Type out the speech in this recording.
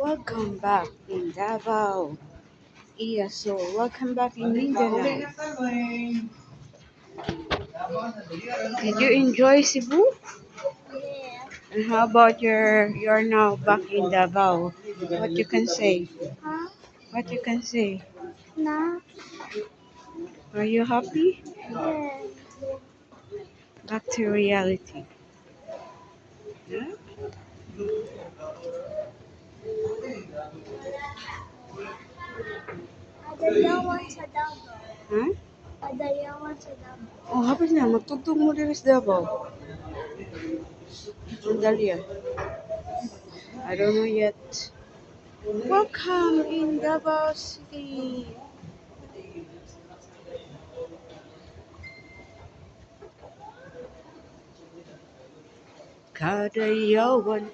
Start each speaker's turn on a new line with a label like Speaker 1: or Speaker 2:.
Speaker 1: Welcome back in Davao. Yeah, so welcome back in Mindanao. Did you enjoy Cebu?
Speaker 2: Yeah.
Speaker 1: And how about you're now back in Davao? What you can say?
Speaker 2: Huh?
Speaker 1: What you can say?
Speaker 2: Nah.
Speaker 1: Are you happy?
Speaker 2: Yeah.
Speaker 1: Back to reality. Yeah?
Speaker 2: Adayawan sa Davao.
Speaker 1: Huh?
Speaker 2: Adayawan sa Davao.
Speaker 1: Oh, hapos na. Magtugtog mo dito sa Davao. Sandali ah. I don't know yet. Welcome in Davao City. Kadayawan